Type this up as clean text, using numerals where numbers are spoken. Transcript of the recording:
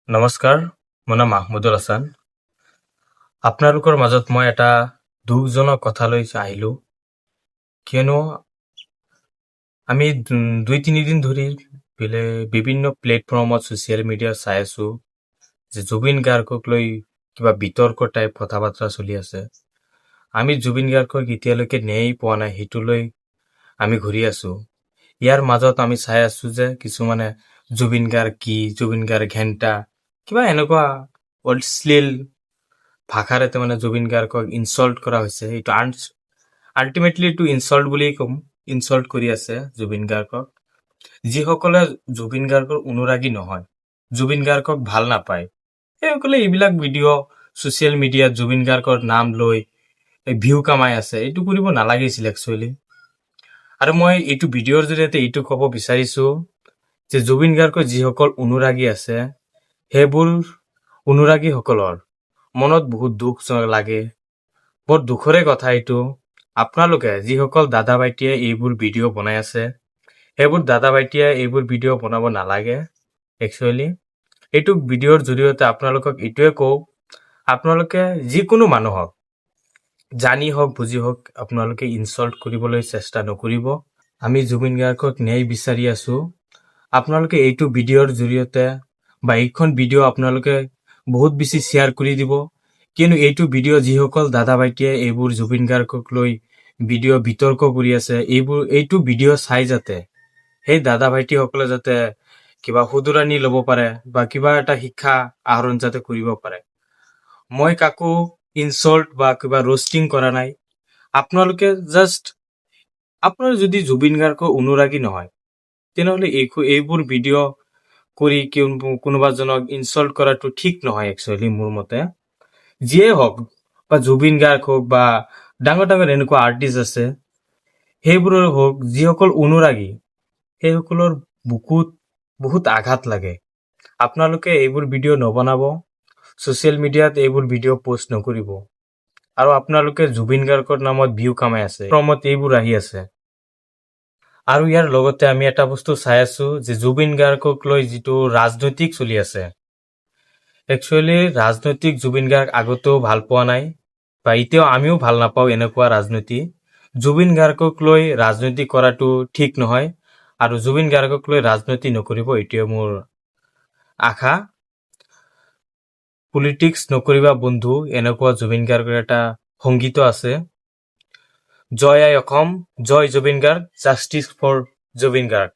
নমস্কাৰ, মোৰ নাম মাহমুদুল হাছান। আপোনালোকৰ মাজত মই এটা দুখজনক কথা লৈ আহিলোঁ, কিয়নো আমি 2-3 দিন ধৰি বিভিন্ন প্লেটফৰ্মত ছ'চিয়েল মিডিয়া চাই আছোঁ যে জুবিন গাৰ্গক লৈ কিবা বিতৰ্ক টাইপ কথা বাৰ্তা চলি আছে। আমি জুবিন গাৰ্গক এতিয়ালৈকে ন্যায় পোৱা নাই, সেইটো লৈ আমি ঘূৰি আছোঁ। ইয়াৰ মাজত আমি চাই আছোঁ যে কিছুমানে জুবিন গাৰ্গ কি, জুবিন গাৰ্গ ঘেণ্টা, কিবা এনেকুৱা অশ্লীল ভাষাৰে তাৰমানে জুবিন গাৰ্গক ইনচাল্ট কৰা হৈছে। এইটো আল্টিমেটলি এইটো ইনচাল্ট বুলিয়েই ক'ম, ইনচাল্ট কৰি আছে জুবিন গাৰ্গক। যিসকলে জুবিন গাৰ্গৰ অনুৰাগী নহয়, জুবিন গাৰ্গক ভাল নাপায়, সেইসকলে এইবিলাক ভিডিঅ' ছ'চিয়েল মিডিয়াত জুবিন গাৰ্গৰ নাম লৈ ভিউ কামাই আছে। এইটো কৰিব নালাগিছিল একচুৱেলি। আৰু মই এইটো ভিডিঅ'ৰ জৰিয়তে এইটো ক'ব বিচাৰিছোঁ যে জুবিন গাৰ্গৰ যিসকল অনুৰাগী আছে, সেইবোৰ অনুৰাগীসকলৰ মনত বহুত দুখ লাগে। বৰ দুখৰে কথা এইটো। আপোনালোকে যিসকল দাদা ভাইটিয়ে এইবোৰ ভিডিঅ' বনাই আছে, সেইবোৰ দাদা ভাইটিয়ে এইবোৰ ভিডিঅ' বনাব নালাগে একচুৱেলি। এইটো ভিডিঅ'ৰ জৰিয়তে আপোনালোকক এইটোৱে কওঁ, আপোনালোকে যিকোনো মানুহক জানি হওক বুজি হওক আপোনালোকে ইনচাল্ট কৰিবলৈ চেষ্টা নকৰিব। আমি জুবিন গাৰ্গক ন্যায় বিচাৰি আছোঁ। আপোনালোকে এইটো ভিডিঅ'ৰ জৰিয়তে বা এইখন ভিডিঅ' আপোনালোকে বহুত বেছি শ্বেয়াৰ কৰি দিব, কিয়নো এইটো ভিডিঅ' যিসকল দাদা ভাইটিয়ে এইবোৰ জুবিন গাৰ্গক লৈ ভিডিঅ' বিতৰ্ক কৰি আছে, এইটো ভিডিঅ' চাই যাতে সেই দাদা ভাইটিসকলে যাতে কিবা শুধৰণি ল'ব পাৰে বা কিবা এটা শিক্ষা আহৰণ যাতে কৰিব পাৰে। মই কাকো ইনচাল্ট বা কিবা ৰোষ্টিং কৰা নাই। আপোনালোকে জাষ্ট আপোনাৰ যদি জুবিন গাৰ্গৰ অনুৰাগী নহয়, তেনেহ'লে এইবোৰ ভিডিঅ' কৰি কোনোবাজনক ইনচাল্ট কৰাটো ঠিক নহয় একচুৱেলি মোৰ মতে। যিয়ে হওক বা জুবিন গাৰ্গ হওক বা ডাঙৰ ডাঙৰ এনেকুৱা আৰ্টিষ্ট আছে, সেইবোৰৰ হওক যিসকল অনুৰাগী, সেইসকলৰ বুকুত বহুত আঘাত লাগে। আপোনালোকে এইবোৰ ভিডিঅ' নবনাব, ছ'চিয়েল মিডিয়াত এইবোৰ ভিডিঅ' পষ্ট নকৰিব। আৰু আপোনালোকে জুবিন গাৰ্গৰ নামত ভিউ কামাই আছে, ক্ৰমত এইবোৰ আহি আছে। আৰু ইয়াৰ লগতে আমি এটা বস্তু চাই আছোঁ যে জুবিন গাৰ্গক লৈ যিটো ৰাজনৈতিক চলি আছে, একচুৱেলি ৰাজনৈতিক জুবিন গাৰ্গ আগতেও ভাল পোৱা নাই বা এতিয়াও আমিও ভাল নাপাওঁ এনেকুৱা ৰাজনীতি। জুবিন গাৰ্গক লৈ ৰাজনীতি কৰাটো ঠিক নহয়, আৰু জুবিন গাৰ্গক লৈ ৰাজনীতি নকৰিব, এইটোৱে মোৰ আশা। পলিটিক্স নকৰিবা বন্ধু, এনেকুৱা জুবিন গাৰ্গৰ এটা সংগীত আছে। জয় আই অসম, জয় জুবিন গাৰ্গ, জাষ্টিছ ফৰ জুবিন গাৰ্গ।